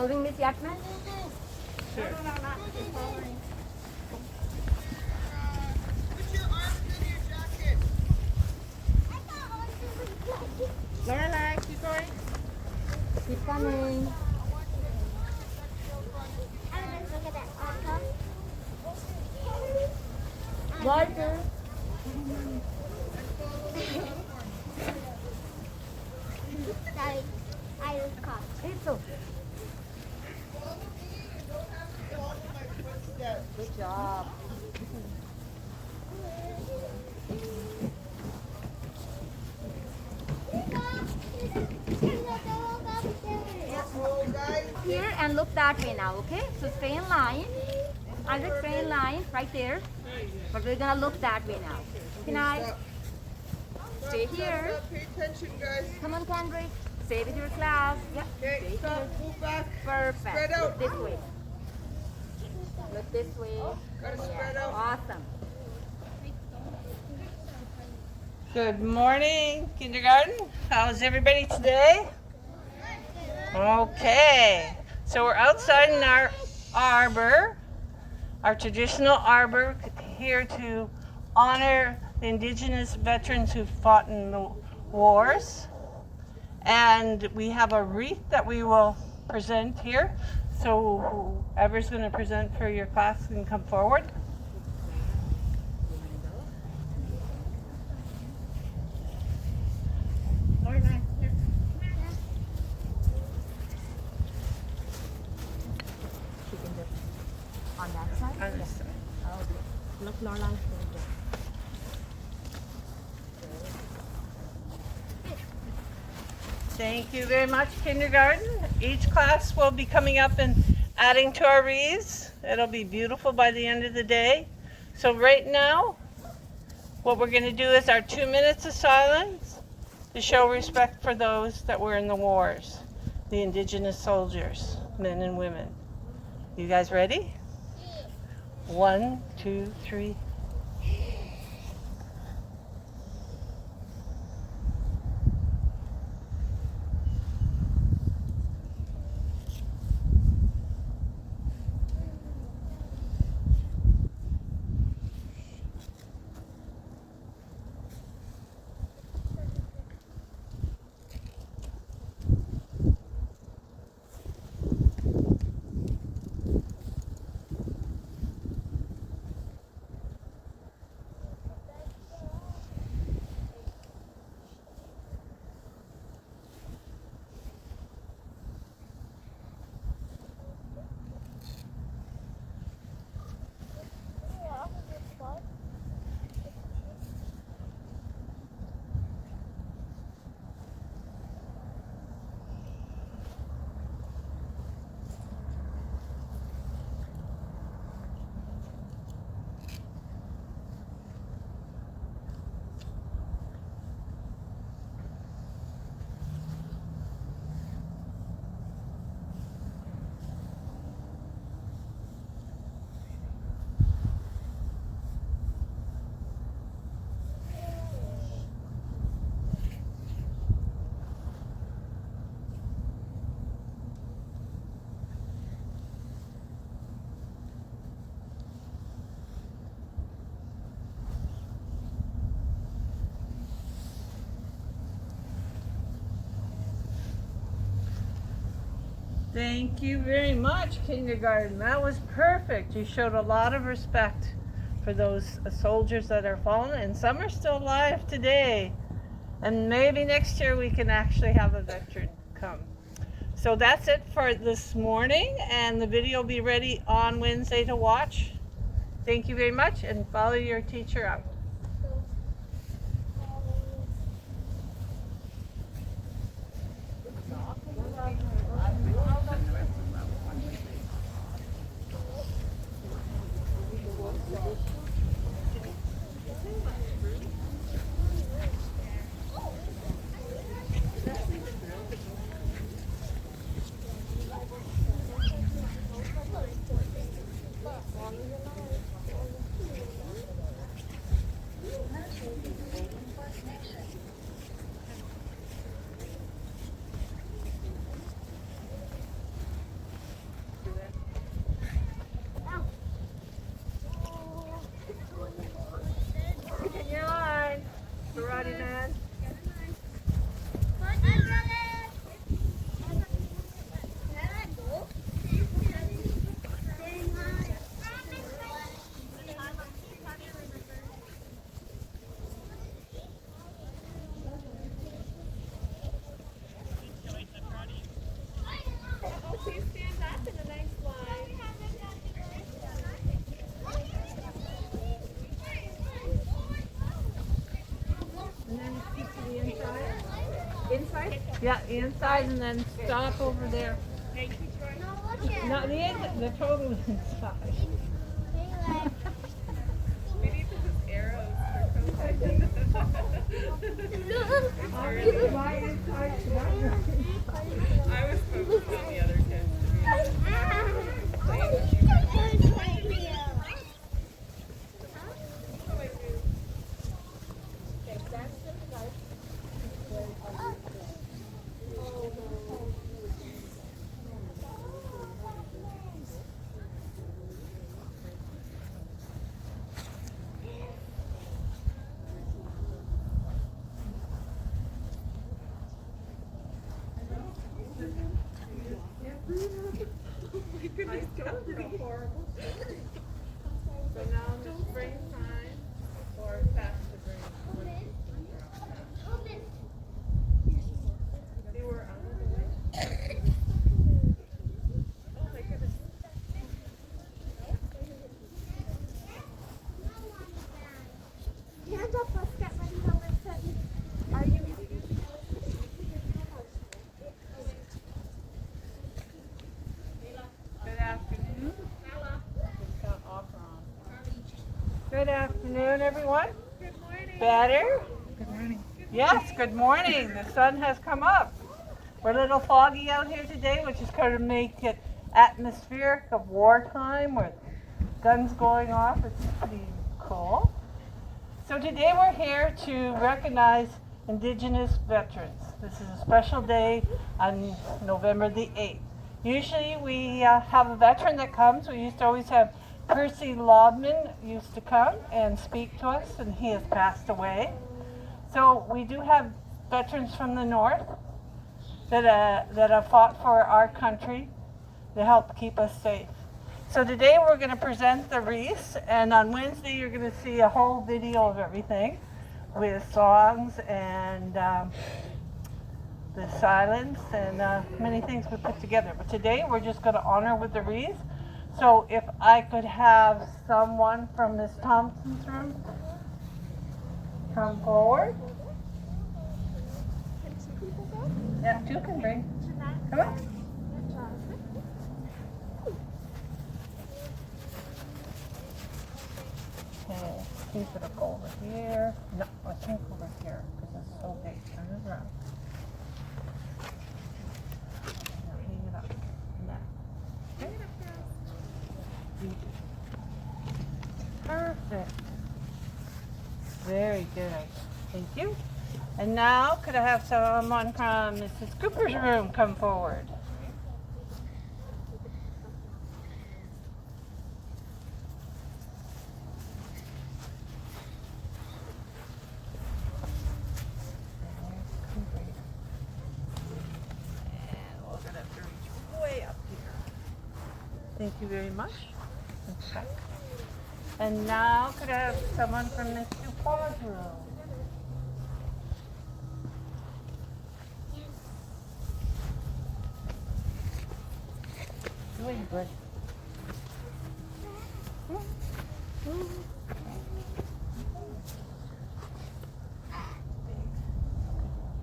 holding Miss Yatman? Sure. No, not following. Put your arms in your jacket. Lorelai, keep going. Keep coming. Look at that article. Walter. Sorry, I was caught. It's okay. Good job. Here and look that way now, okay? So stay in line. I'll stay in line right there. But we're gonna look that way now. Can I? Stay here. Stop, pay attention, guys. Come on, Kendrick. Stay with your class. Yep. Okay, Stay stop, here. move back. Perfect. Spread out. Look this way. Look this way. Gotta spread Yeah. out. Awesome. Good morning, kindergarten. How's everybody today? Okay. So we're outside in our arbor, our traditional arbor, here to honor the Indigenous veterans who fought in the wars. And we have a wreath that we will present here. So whoever's going to present for your class can come forward. Lorelai, here. On that side? On this side. Oh, look, Lorelai. Thank you very much, kindergarten. Each class will be coming up and adding to our wreaths. It'll be beautiful by the end of the day. So right now, what we're going to do is our 2 minutes of silence to show respect for those that were in the wars, the Indigenous soldiers, men and women. You guys ready? 1, 2, 3. Thank you very much, kindergarten. That was perfect. You showed a lot of respect for those soldiers that are fallen, and some are still alive today. And maybe next year we can actually have a veteran come. So that's it for this morning, and the video will be ready on Wednesday to watch. Thank you very much, and follow your teacher out. Yeah, inside and then stop over there. No, look at No, the total inside. We need to put arrows for COVID. I was focused on the other kids. So now it's springtime or past the spring. They were out of the way. Oh my goodness. Hands up, let's get ready to listen. Are you? Good afternoon. Good afternoon, everyone. Good morning. Better? Good morning. Yes, good morning. The sun has come up. We're a little foggy out here today, which is going to make it atmospheric of wartime with guns going off. It's pretty cool. So today we're here to recognize Indigenous veterans. This is a special day on November the 8th. Usually we have a veteran that comes. We used to always have Percy Lobman used to come and speak to us, and he has passed away. So we do have veterans from the north that have fought for our country to help keep us safe. So today we're going to present the wreaths, and on Wednesday you're going to see a whole video of everything with songs and the silence and many things we put together. But today we're just going to honor with the wreaths. So if I could have someone from Miss Thompson's room come forward. Yeah, two can bring. Come on. Okay, keep it up over here. No, I think over here because it's so big. Turn it around. Now hang it up. Now. Okay. Perfect. Very good. Thank you. And now, could I have someone from Mrs. Cooper's room come forward? And we're going to have to reach way up here. Thank you very much. Okay. And now, could I have someone from Miss DuPont's room? Doing good.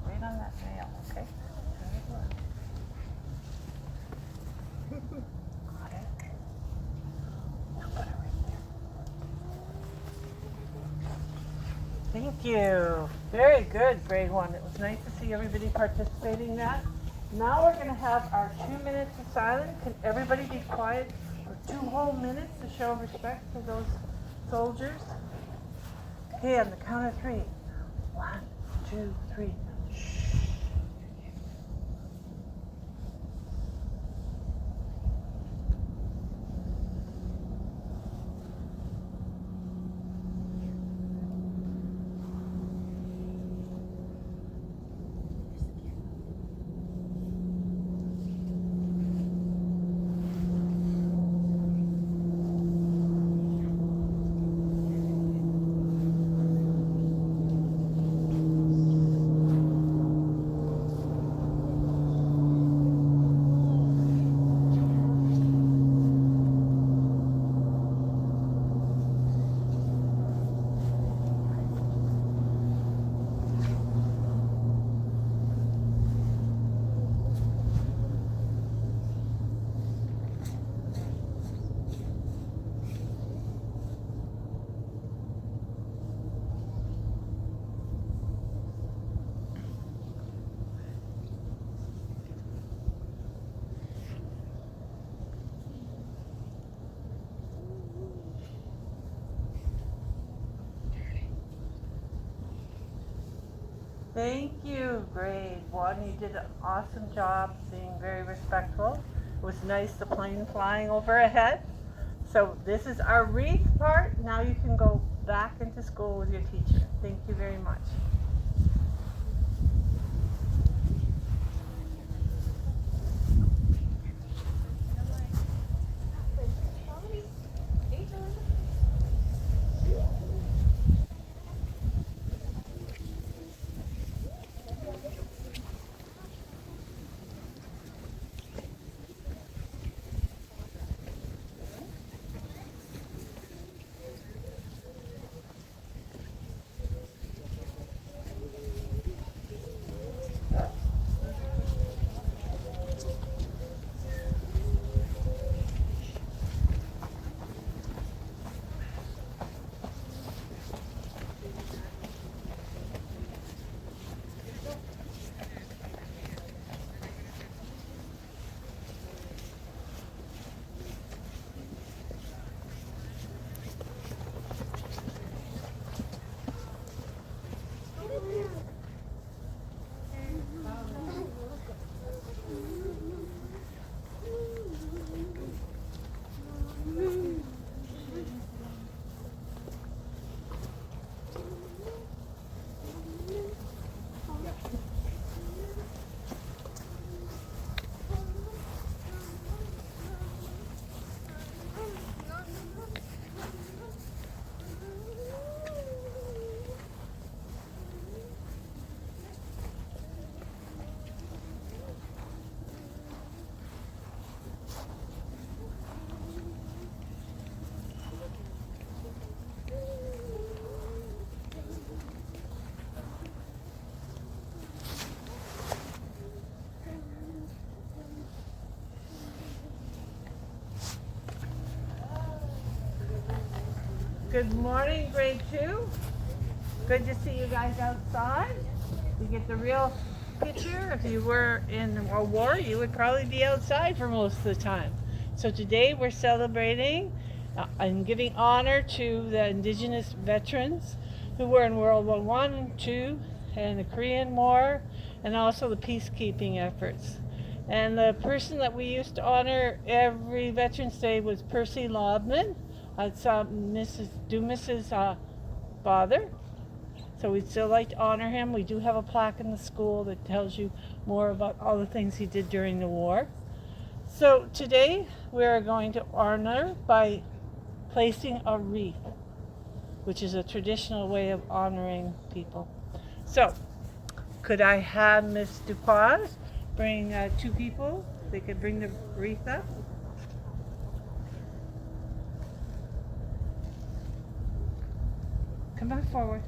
Right on that nail, okay? Turn it around. Got it. Now put it right there. Thank you. Very good, grade 1. It was nice to see everybody participating in that. Now we're going to have our 2 minutes of silence. Can everybody be quiet for 2 whole minutes to show respect for those soldiers? Okay, on the count of 3. 1, 2, 3. Shh. Thank you, grade 1. You did an awesome job being very respectful. It was nice, the plane flying overhead. So this is our wreath part. Now you can go back into school with your teacher. Thank you very much. Good morning, grade 2. Good to see you guys outside. You get the real picture. If you were in a war, you would probably be outside for most of the time. So today we're celebrating and giving honor to the Indigenous veterans who were in World War I and II and the Korean War and also the peacekeeping efforts. And the person that we used to honor every Veterans Day was Percy Lobman. It's Dumas's father. So we'd still like to honor him. We do have a plaque in the school that tells you more about all the things he did during the war. So today we are going to honor by placing a wreath, which is a traditional way of honoring people. So could I have Miss Dupois bring 2 people? They could bring the wreath up. Come on forward.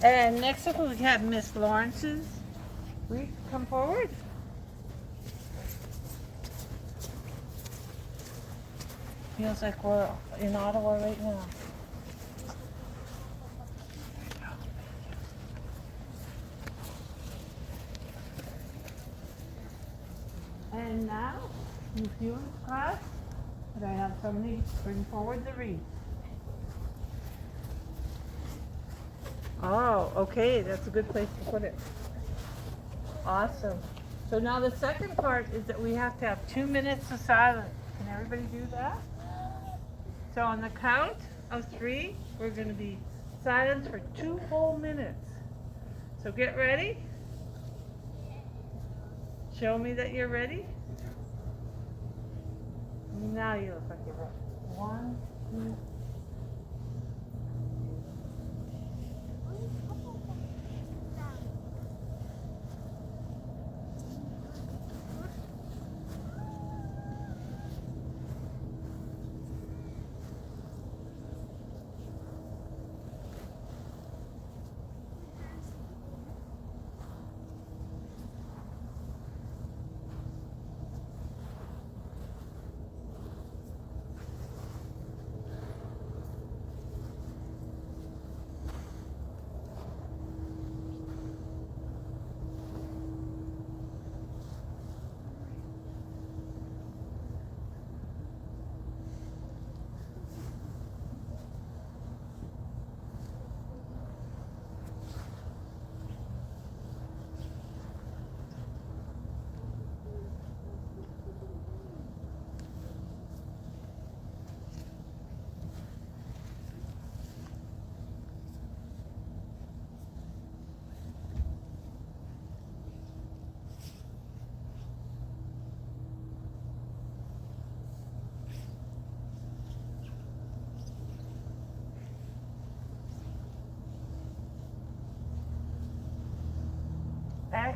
And next up we have Miss Lawrence's wreath. Come forward. Feels like we're in Ottawa right now. And now, in the class, could I have somebody bring forward the wreath? Oh, okay, that's a good place to put it. Awesome. So now the second part is that we have to have 2 minutes of silence. Can everybody do that? So on the count of 3, we're going to be silent for 2 whole minutes. So get ready. Show me that you're ready. Now you look like you're ready. 1, 2,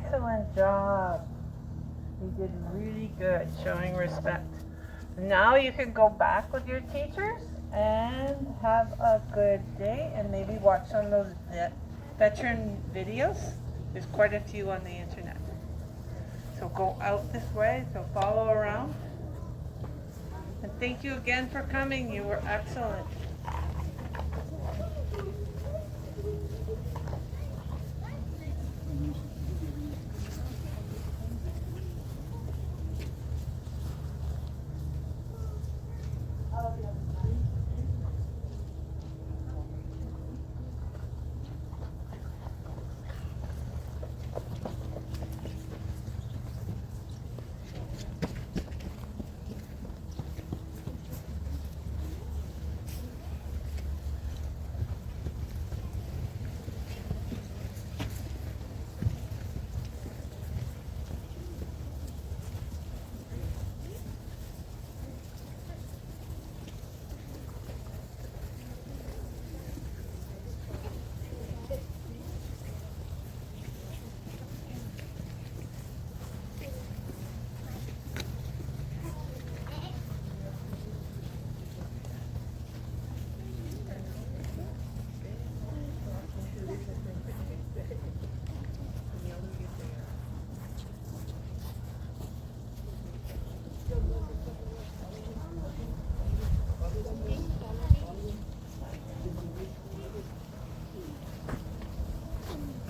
Excellent job. You did really good showing respect. Now you can go back with your teachers and have a good day and maybe watch some of those veteran videos. There's quite a few on the internet. So go out this way, so follow around. And thank you again for coming. You were excellent.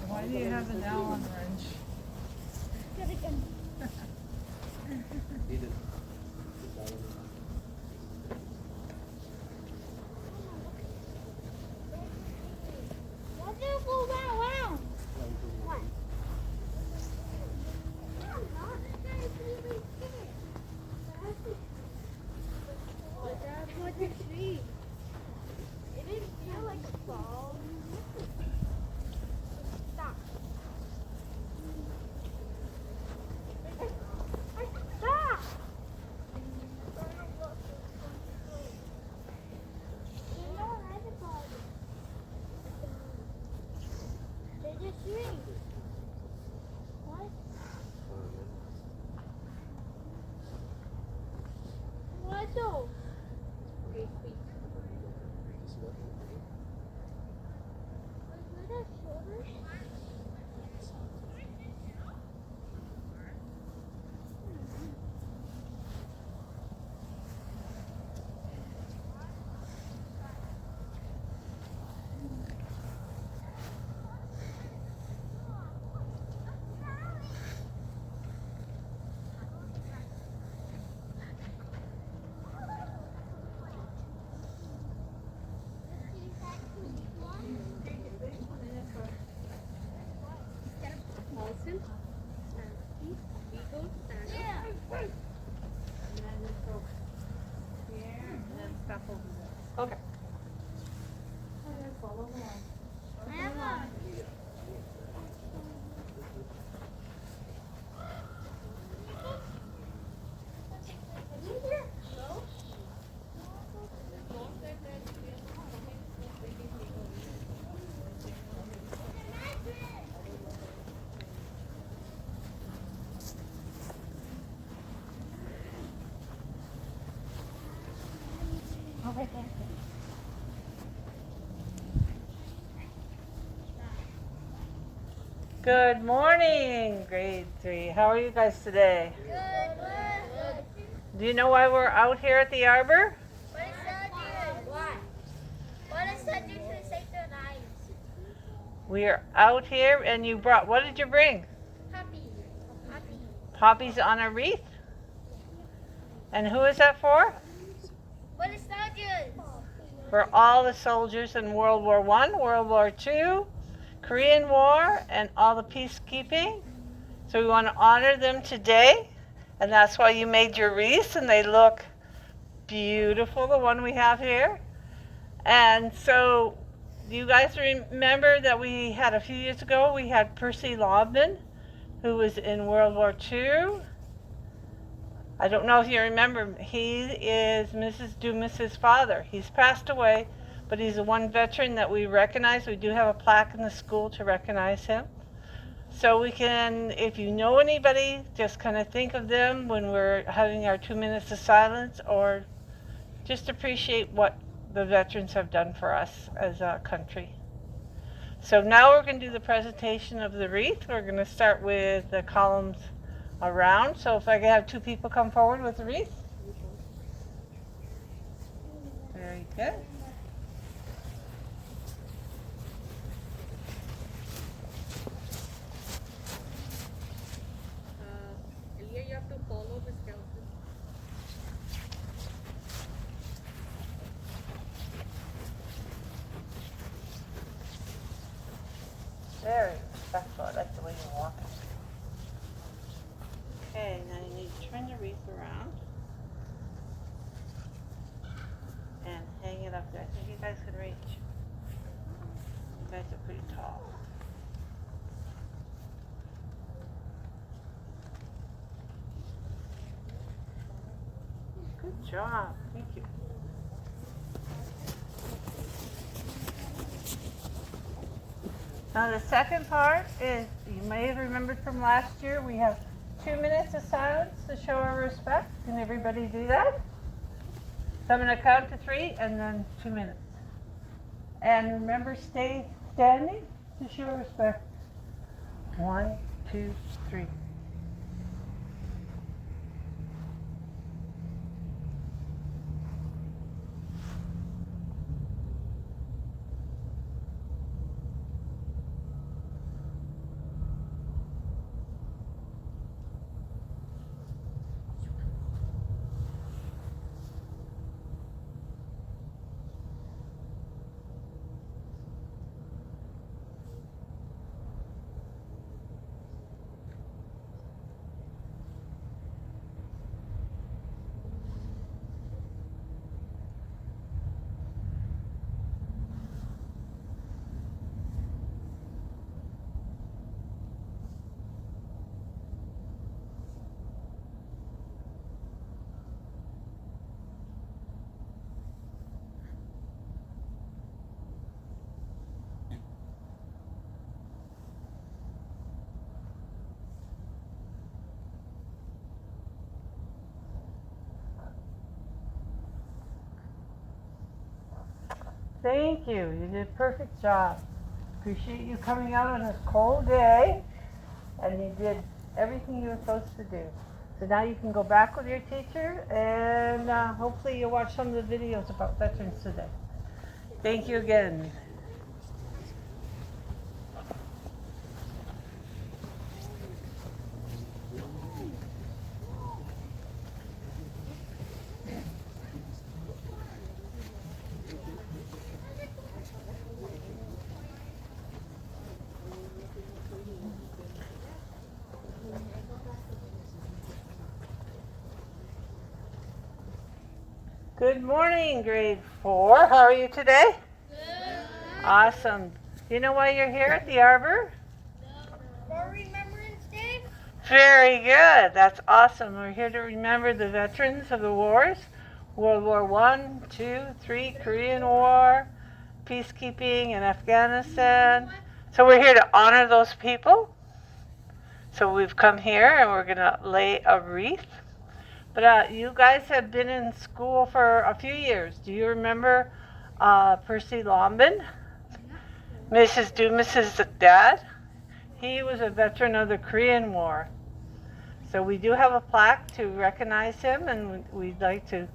Why do you have an Allen wrench? Okay. Good morning, grade 3. How are you guys today? Good. Do you know why we're out here at the arbor? What is that do? What does that do to the safety of lives? We are out here and you brought, what did you bring? Happy. Poppies on a wreath? And who is that for? What is that do? For all the soldiers in World War I, World War II, Korean War, and all the peacekeeping. So we want to honor them today, and that's why you made your wreaths, and they look beautiful, the one we have here. And so do you guys remember that we had a few years ago, we had Percy Lobman, who was in World War II. I don't know if you remember, he is Mrs. Dumas's father. He's passed away, but he's the one veteran that we recognize. We do have a plaque in the school to recognize him. So we can, if you know anybody, just kind of think of them when we're having our 2 minutes of silence, or just appreciate what the veterans have done for us as a country. So now we're going to do the presentation of the wreath. We're going to start with the columns around. So if I could have 2 people come forward with the wreath. Very good. Elia, you have to follow the skeleton. Very respectful. I like the way you walk. Okay, now you need to turn the wreath around and hang it up there. I think you guys can reach. You guys are pretty tall. Good job. Thank you. Now the second part is, you may have remembered from last year, we have 2 minutes of silence to show our respect. Can everybody do that? So I'm going to count to 3 and then 2 minutes. And remember, stay standing to show respect. 1, 2, 3. Thank you. You did a perfect job. Appreciate you coming out on this cold day, and you did everything you were supposed to do. So now you can go back with your teacher, and hopefully you'll watch some of the videos about veterans today. Thank you again. Good morning, grade 4. How are you today? Good. Awesome. You know why you're here at the Arbor? For Remembrance Day? Very good. That's awesome. We're here to remember the veterans of the wars. World War I, II, III, Korean War, peacekeeping in Afghanistan. So we're here to honor those people. So we've come here and we're going to lay a wreath. But you guys have been in school for a few years. Do you remember Percy Lombin? Mrs. Dumas's dad? He was a veteran of the Korean War. So we do have a plaque to recognize him, and we'd like to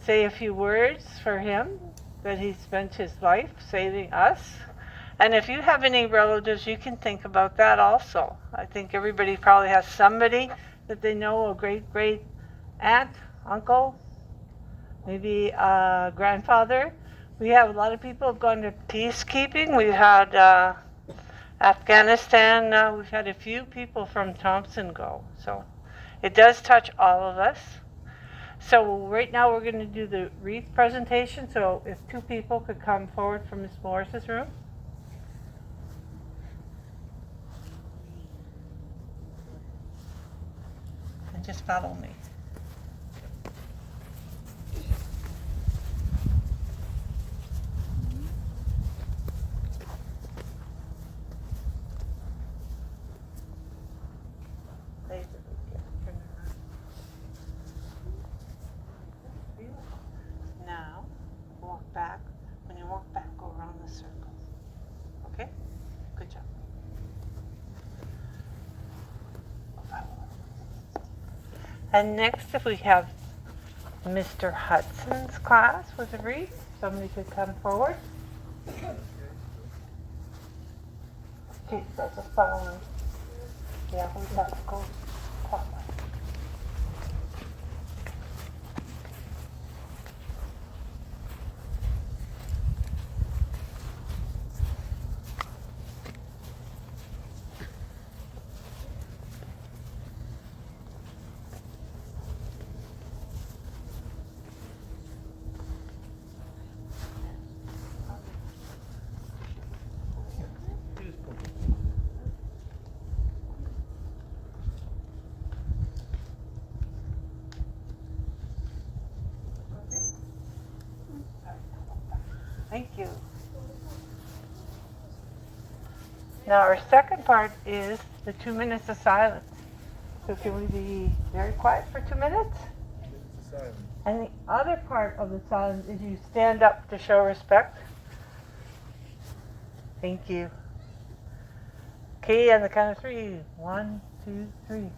say a few words for him, that he spent his life saving us. And if you have any relatives, you can think about that also. I think everybody probably has somebody that they know, a great aunt, uncle, maybe a grandfather. We have a lot of people who've gone to peacekeeping. We've had Afghanistan. We've had a few people from Thompson go. So it does touch all of us. So right now we're going to do the wreath presentation. So if 2 people could come forward from Ms. Morris's room. And just follow me. And next, if we have Mr. Hudson's class with a wreath, somebody could come forward. Geez, that's a phone. Yeah, we have to go clockwise. Thank you. Now our second part is the 2 minutes of silence. So can we be very quiet for 2 minutes? And the other part of the silence is you stand up to show respect. Thank you. Okay, on the count of 3. 1, 2, 3.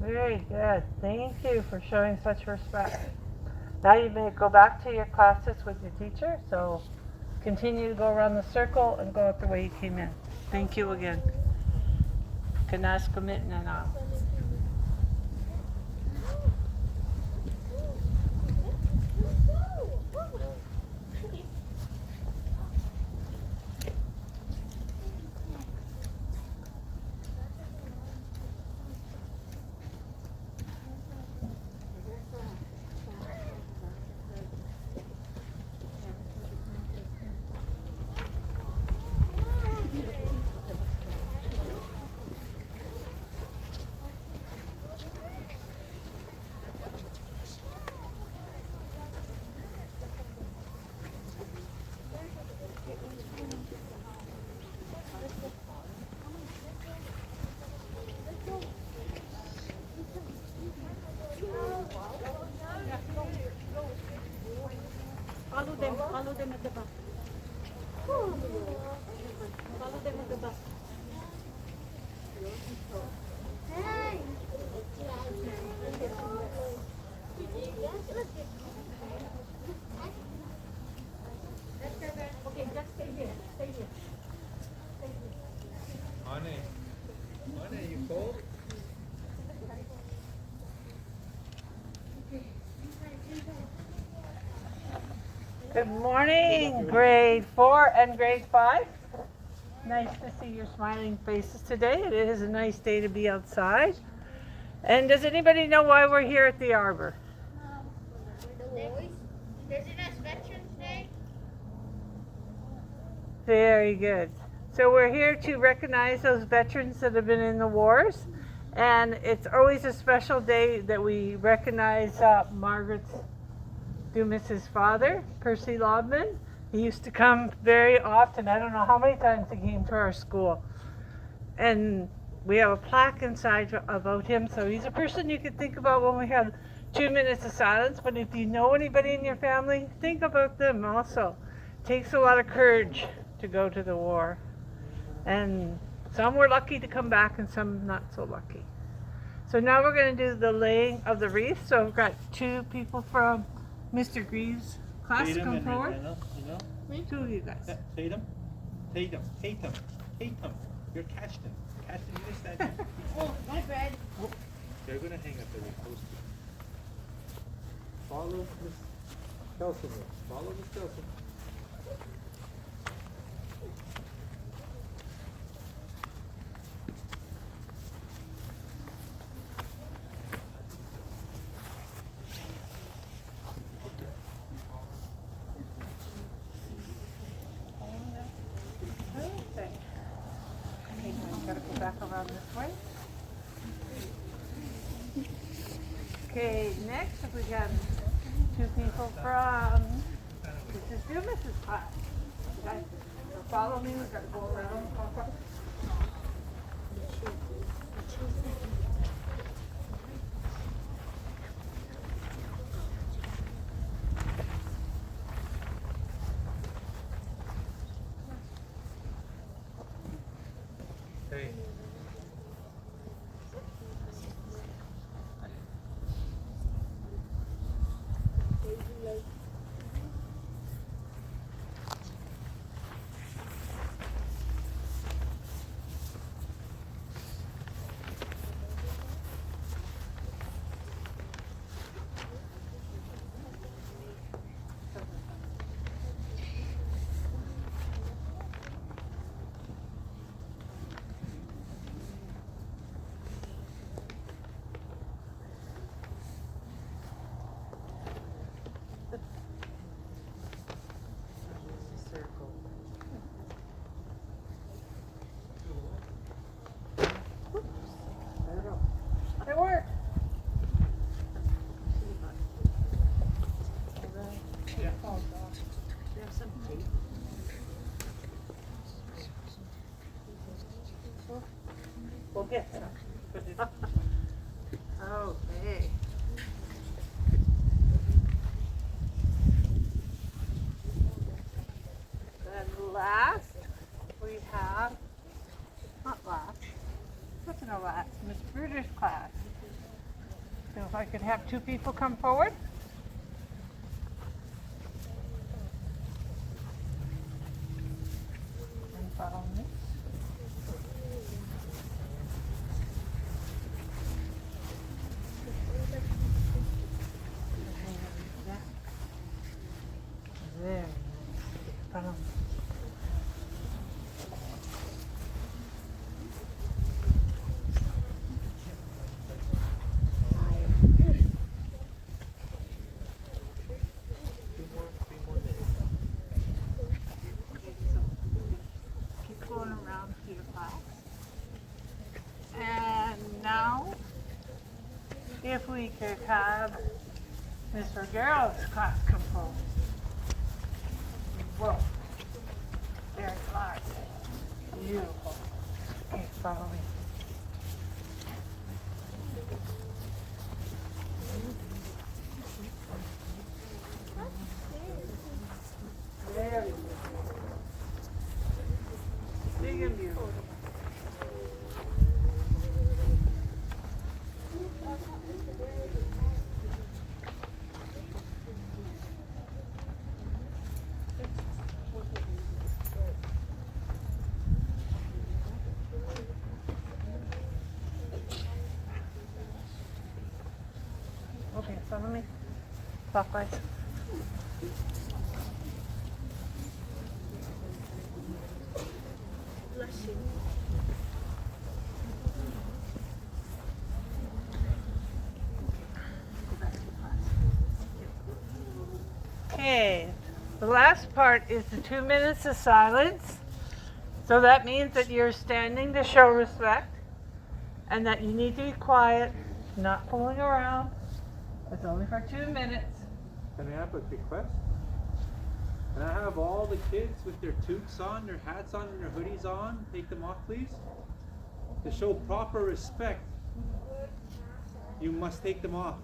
Very good. Thank you for showing such respect. Now you may go back to your classes with your teacher, so continue to go around the circle and go out the way you came in. Thank you again. Kanas commit na na. Follow them at the back. Follow them at the back. Okay, just stay here. Stay here. Honey, you cold? Good morning, grade 4 and grade 5. Nice to see your smiling faces today. It is a nice day to be outside. And does anybody know why we're here at the arbor? Indigenous Veterans Day. Very good. So we're here to recognize those veterans that have been in the wars. And it's always a special day that we recognize Margaret's Dumas's father, Percy Lobman. He used to come very often. I don't know how many times he came to our school. And we have a plaque inside about him. So he's a person you could think about when we have 2 minutes of silence. But if you know anybody in your family, think about them also. It takes a lot of courage to go to the war. And some were lucky to come back and some not so lucky. So now we're going to do the laying of the wreath. So we've got two people from Mr. Greaves' class to come forward. Two of you guys. Tatum. You're Cashton. Cashton, you just stand. Oh, my bread. They're gonna hang up the post. Follow Miss Kelson. Follow Miss Kelson. Okay. Gotta go back around this way. Okay, next we got two people from Mrs. Dumas' class. You guys follow me, we gotta go around. Hey. It worked. We'll get some. Okay. Then last, we have, not last, what's in our last? Miss Bruder's class. So if I could have two people come forward. And follow me. There. Follow me. Keep going around to your class. And now, if we could have Miss Rogero's class come forward. Whoa. Very large. Beautiful. Okay, follow me. Very good. Big and beautiful. Okay, follow me. Clockwise. Okay, the last part is the 2 minutes of silence. So that means that you're standing to show respect and that you need to be quiet, not fooling around. It's only for 2 minutes. Can I have a request? Can I have all the kids with their toques on, their hats on, and their hoodies on? Take them off, please. To show proper respect, you must take them off.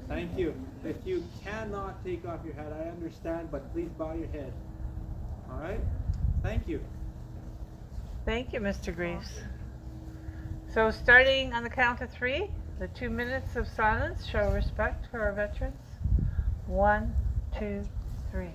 Thank you. If you cannot take off your hat, I understand, but please bow your head. All right? Thank you. Thank you, Mr. Greaves. So starting on the count of 3, the 2 minutes of silence show respect for our veterans. 1, 2, 3.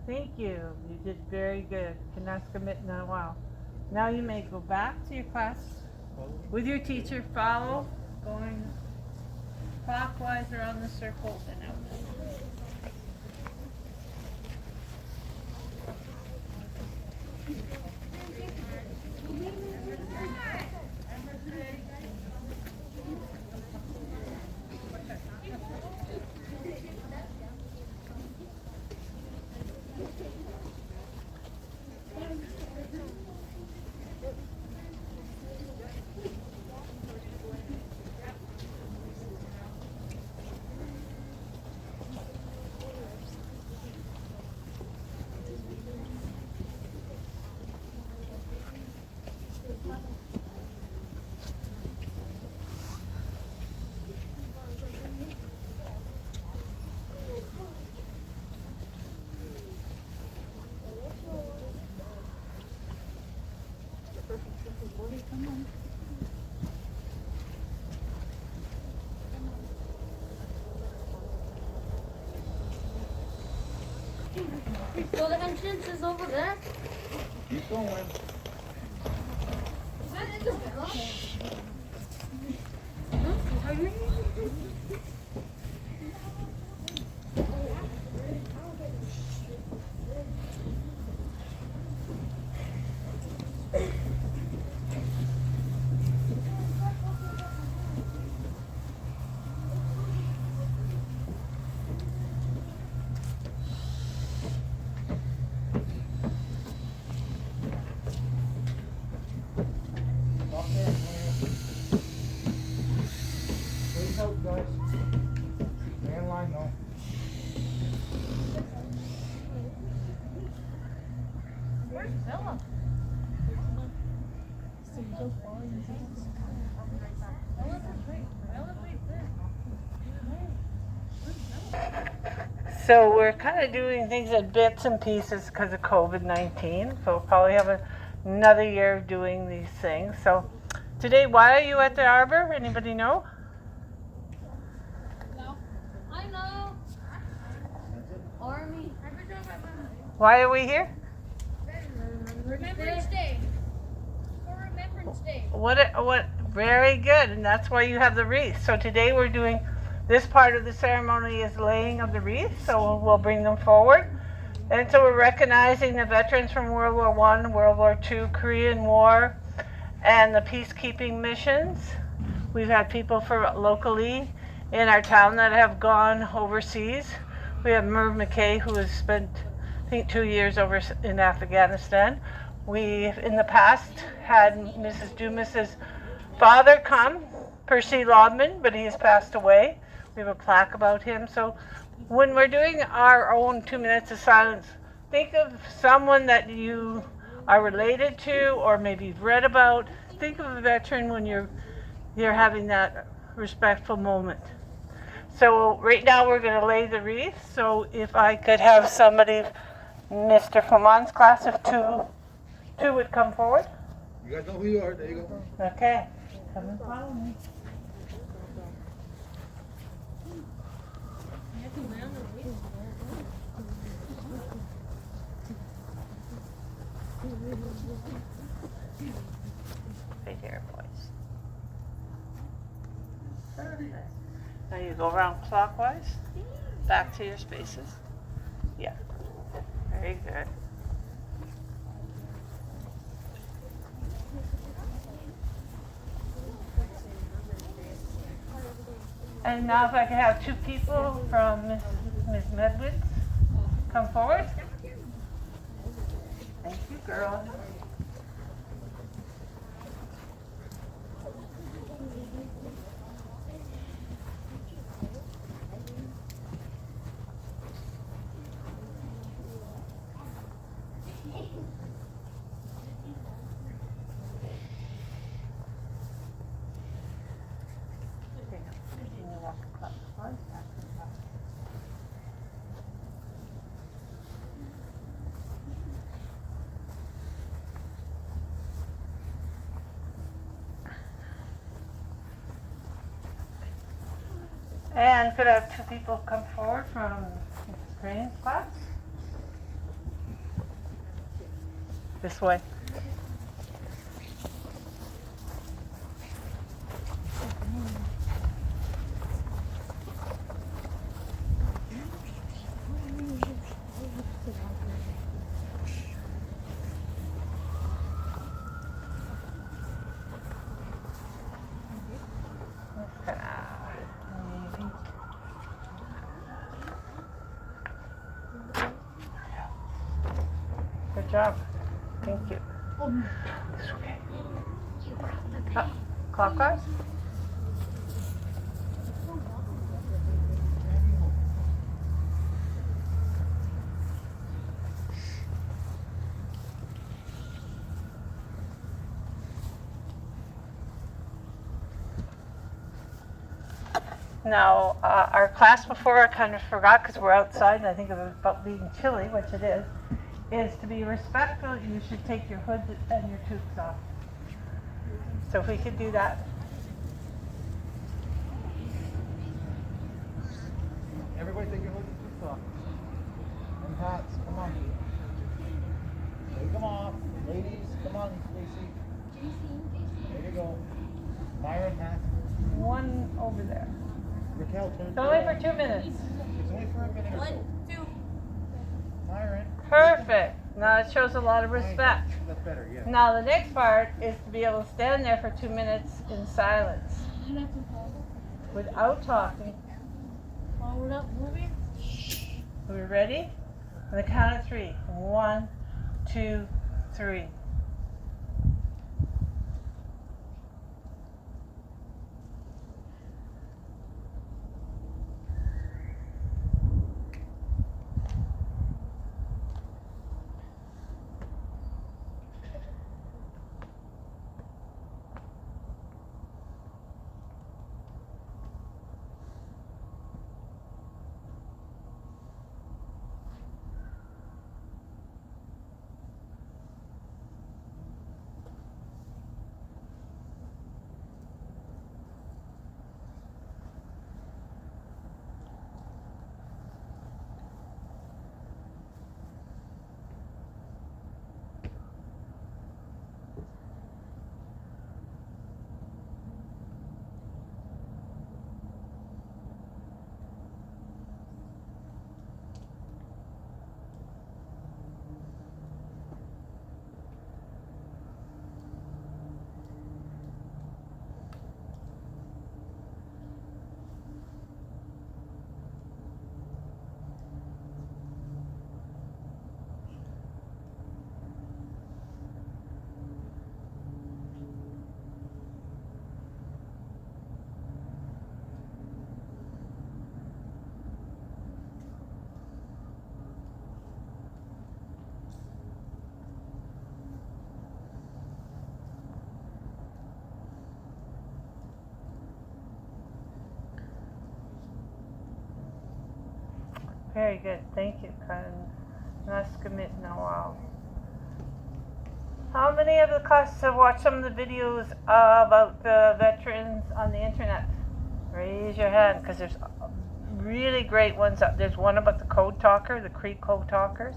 Thank you. You did very good. Can ask a mitt in a while. Now you may go back to your class with your teacher. Follow, going clockwise around the circle and out. So the entrance is over there? Keep going. Is that in the village? Please help, guys. Stay in line, though. Where's Philip? So we're kind of doing things in bits and pieces because of COVID-19. So we'll probably have another year of doing these things. So today, why are you at the arbor? Anybody know? No. I know. Army. Why are we here? Remembrance Day. For Remembrance Day. What? Very good, and that's why you have the wreath. So today we're doing this part of the ceremony is laying of the wreath. So we'll bring them forward, and so we're recognizing the veterans from World War I, World War II, Korean War, and the peacekeeping missions. We've had people from locally in our town that have gone overseas. We have Merv McKay, who has spent, I think, 2 years over in Afghanistan. We've in the past had Mrs. Dumas's father come, Percy Lodman, but he has passed away. We have a plaque about him. So when we're doing our own 2 minutes of silence, think of someone that you are related to or maybe you've read about. Think of a veteran when you're having that respectful moment. So right now we're going to lay the wreath. So if I could have somebody, Mr. Famon's class of 2, two would come forward. You guys know who you are. There you go. Okay. Come and follow me. Right here, boys. Perfect. Now you go around clockwise, back to your spaces. Yeah. Very good. And now if I can have two people from Ms. Medwitz come forward. Thank you, girl. Continue walking clockwise, back to the top. And could I have two people come forward from Mrs. Crane's class? This way. Good job. Thank you. It's okay. Clockwise? Now, our class before, I kind of forgot because we're outside and I think it was about being chilly, which it is to be respectful, you should take your hood and your toques off. So if we could do that. Everybody take your hoods and toques off. And hats, come on. Take them off. Ladies, come on, Stacy. There you go. Myron, hat. One over there. Raquel, turn. It's only for 2 minutes. It's only for a minute or so. Myron. Perfect. Now it shows a lot of respect. That's better, yeah. Now the next part is to be able to stand there for 2 minutes in silence. Without talking. Are we ready? On the count of 3. 1, 2, 3. Very good. Thank you, Karen. Nice commit now. How many of the classes have watched some of the videos about the veterans on the internet? Raise your hand, because there's really great ones. There's one about the code talker, the Cree code talkers.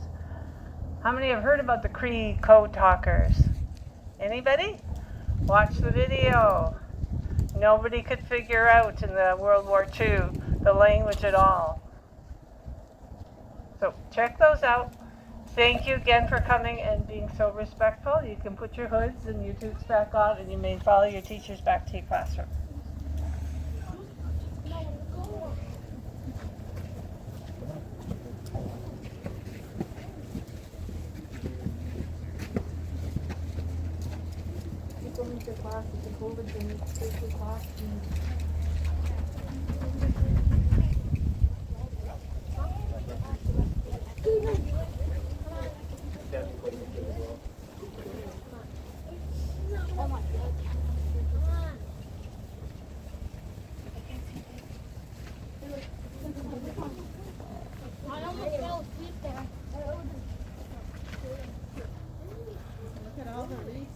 How many have heard about the Cree code talkers? Anybody? Watch the video. Nobody could figure out in the World War II the language at all. So check those out. Thank you again for coming and being so respectful. You can put your hoods and your toots back on, and you may follow your teachers back to your classroom. Look at all the wreaths.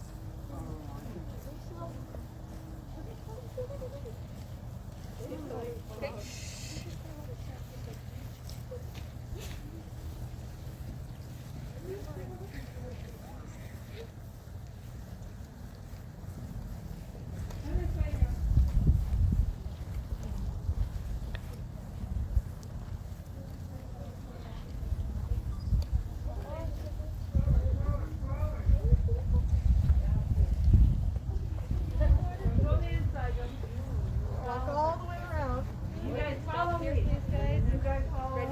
Walk all the way around. You guys follow me. You guys follow us.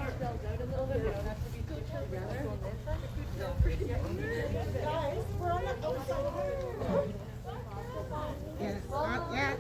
Guys, we're on the outside. Yes, yeah.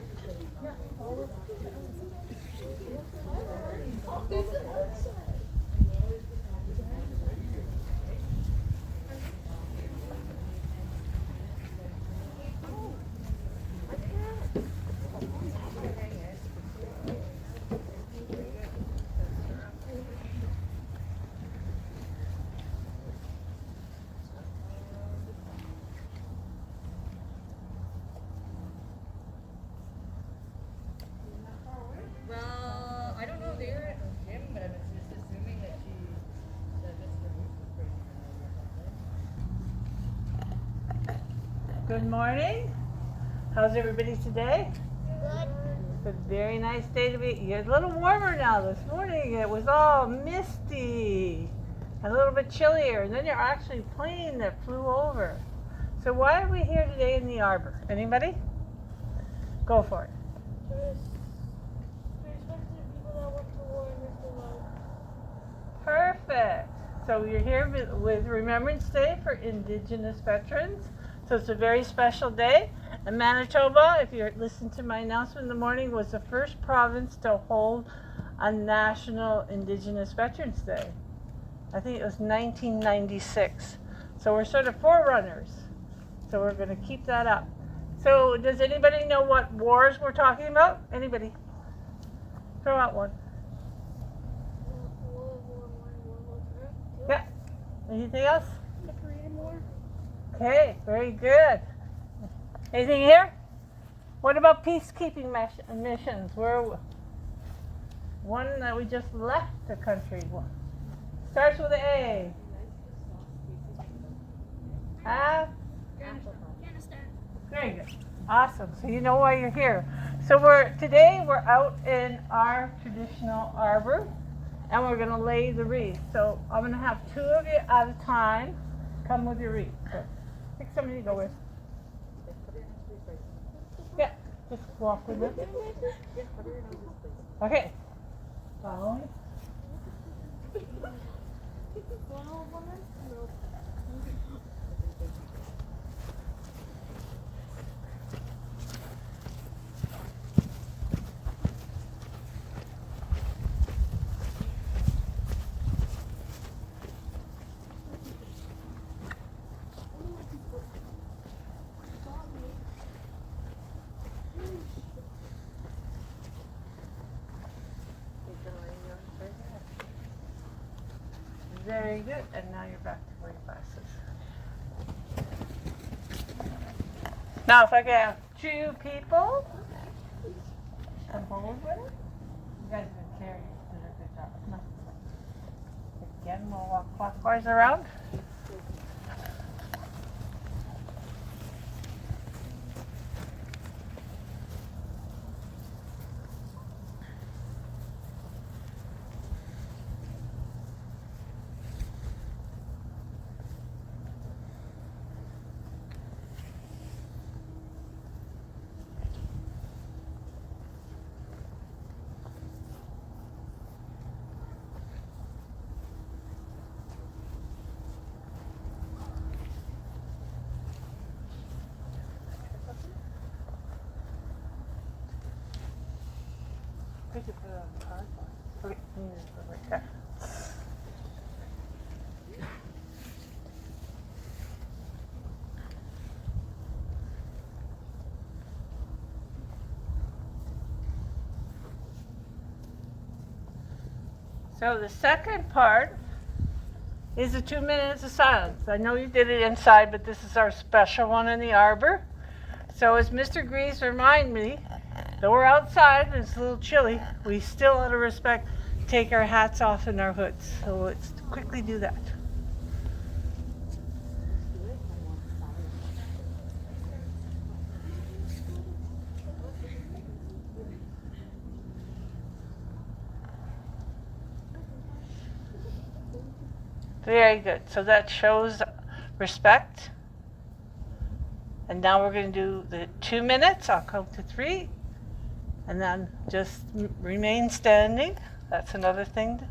Well, I don't know there at the gym, but I was just assuming that she said this for me. Good morning. How's everybody today? Good. It's a very nice day to be. It's a little warmer now. This morning it was all misty, a little bit chillier, and then you're actually a plane that flew over. So why are we here today in the arbor? Anybody? Go for it. To respect the people that went to war and risked their lives. Perfect. So you're here with Remembrance Day for Indigenous veterans. So it's a very special day. And Manitoba, if you listened to my announcement in the morning, was the first province to hold a National Indigenous Veterans Day. I think it was 1996. So we're sort of forerunners. So we're going to keep that up. So does anybody know what wars we're talking about? Anybody? Throw out one. World War I, World War II. Yeah. Anything else? The Korean War. Okay, very good. Anything here? What about peacekeeping missions? Where one that we just left the country. Starts with an A. Afghanistan. Very good. Awesome. So you know why you're here. So today we're out in our traditional arbor, and we're going to lay the wreath. So I'm going to have two of you at a time come with your wreath. So pick somebody to go with. Yeah, just walk with it. Okay. Follow me. Very good. And now you're back to wearing glasses. Now, if I could have 2 people come forward with it. You guys have been carrying it. Did a good job. Come on. Again, we'll walk clockwise around. Where'd you put it on the cardboard? Okay, you need to put it right there. So the second part is the 2 minutes of silence. I know you did it inside, but this is our special one in the arbor. So as Mr. Greaves reminded me, though we're outside and it's a little chilly, we still, out of respect, take our hats off and our hoods. So let's quickly do that. Very good. So that shows respect. And now we're going to do the 2 minutes. I'll count to 3. And then just remain standing. That's another thing.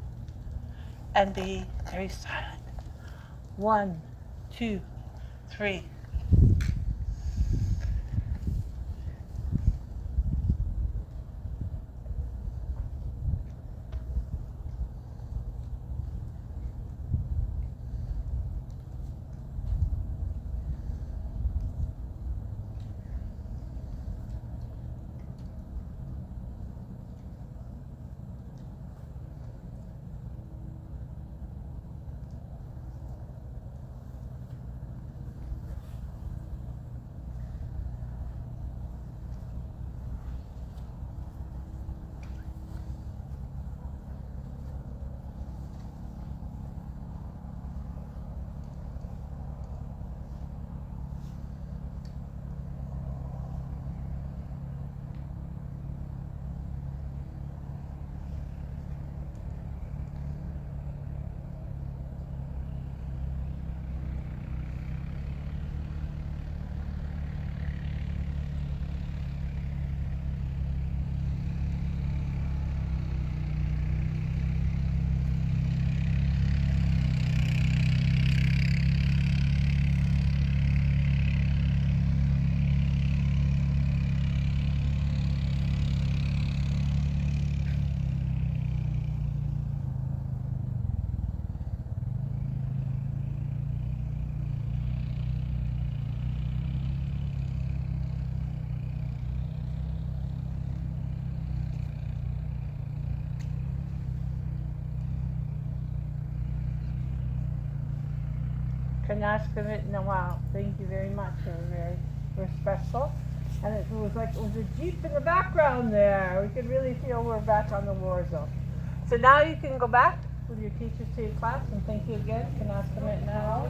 And be very silent. 1, 2, 3. Kanashkamit Nawal. Thank you very much. They were very respectful. And it was like it was a jeep in the background there. We could really feel we're back on the war zone. So now you can go back with your teachers to your class, and thank you again. Kanashkamit Nawal.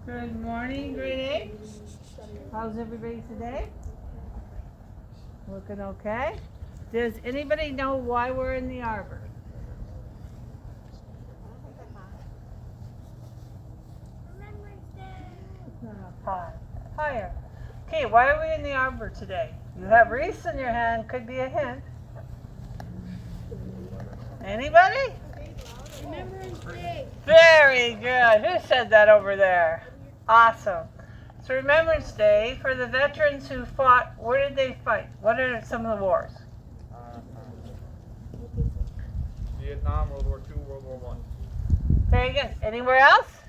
Good morning, grade 8. How's everybody today? Looking okay? Does anybody know why we're in the arbor? Remembrance Day. Higher. Okay, why are we in the arbor today? You have wreaths in your hand, could be a hint. Anybody? Remembrance Day. Very good. Who said that over there? Awesome. It's Remembrance Day for the veterans who fought. Where did they fight? What are some of the wars? Vietnam, World War II, World War One. Very good. Anywhere else?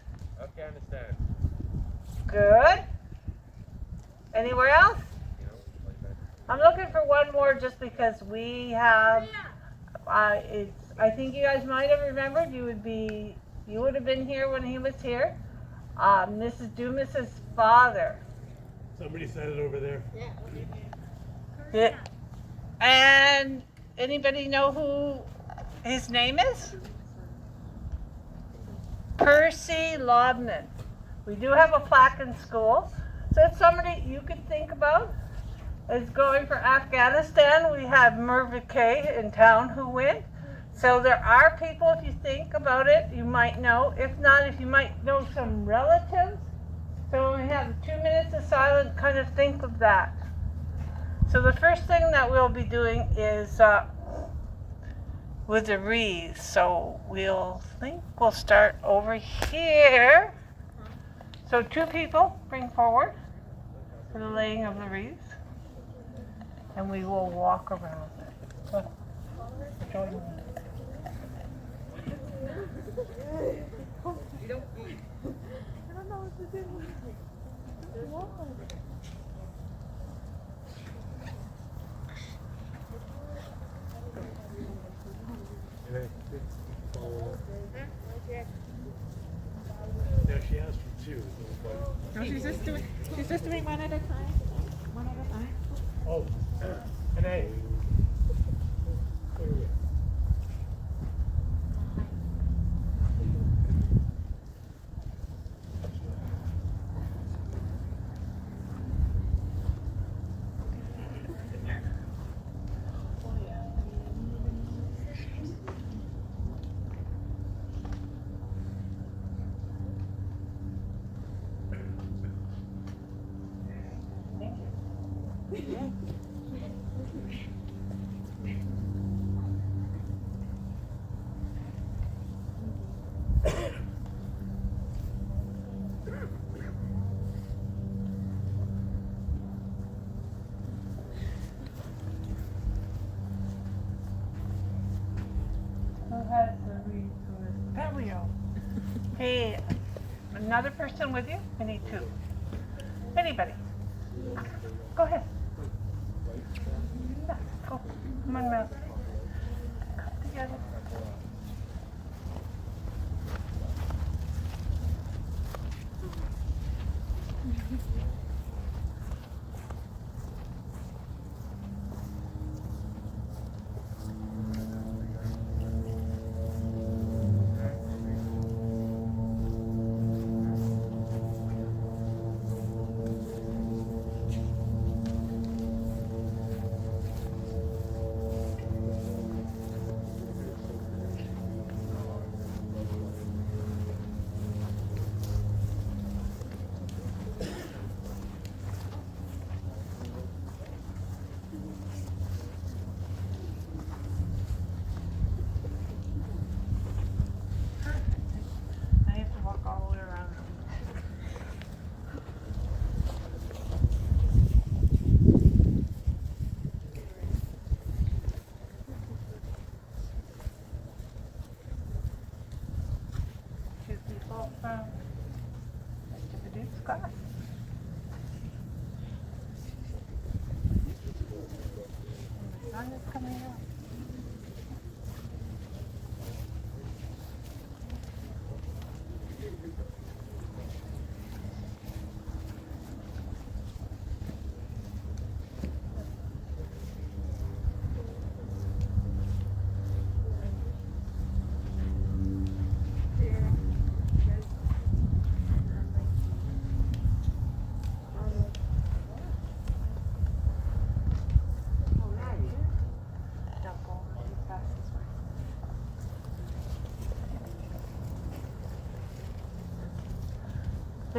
Afghanistan. Good. Anywhere else? You know, like that. I'm looking for one more just because we have. I think you guys might have remembered. You would have been here when he was here. Mrs. Dumas's father. Somebody said it over there. Yeah. And anybody know who his name is? Percy Lobman. We do have a plaque in school. So it's somebody you could think about as going for Afghanistan. We have Mervyn Kay in town who went. So there are people, if you think about it, you might know. If not, if you might know some relatives. So when we have 2 minutes of silence, kind of think of that. So the first thing that we'll be doing is with the wreaths. So we'll start over here. So 2 people bring forward for the laying of the wreaths. And we will walk around it. Join me. No, she asked for 2. No, she's just doing one at a time. One at a time. Oh, and hey. Who has the wreath to his palio? Hey, another person with you? I need 2. Anybody? Go ahead. Yeah, go. Come on, Mel. Come together. I have to walk all the way around. Two people from Mr. Paduke's class. And the sun is coming out.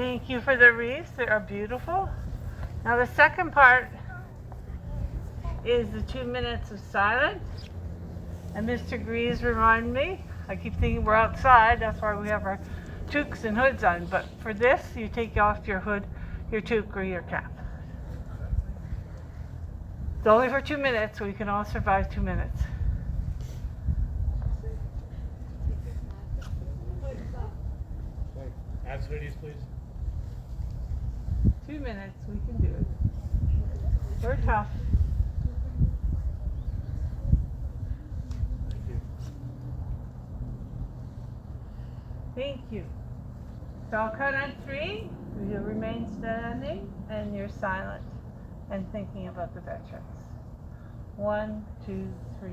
Thank you for the wreaths. They are beautiful. Now the second part is the 2 minutes of silence. And Mr. Greaves remind me, I keep thinking we're outside, that's why we have our toques and hoods on. But for this, you take off your hood, your toque, or your cap. It's only for 2 minutes, so we can all survive 2 minutes. Hats, hoodies, please. 2 minutes, we can do it. We're tough. Thank you. Thank you. So I'll count on 3. You'll remain standing and you're silent and thinking about the veterans. 1, 2, 3.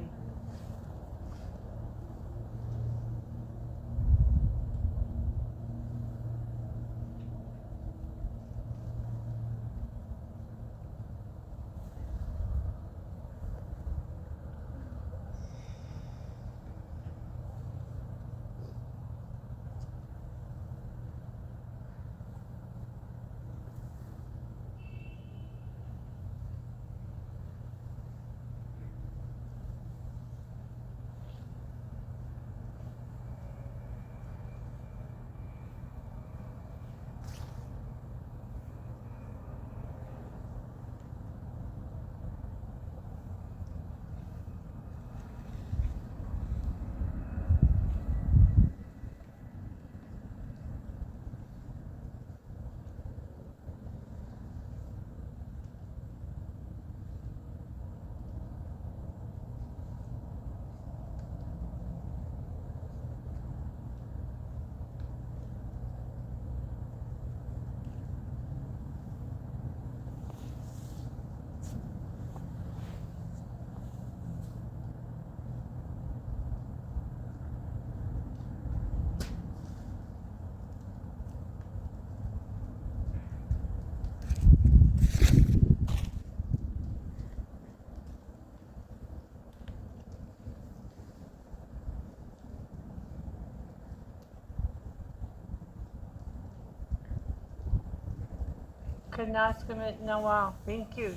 Kanaskamit Nawal. Thank you.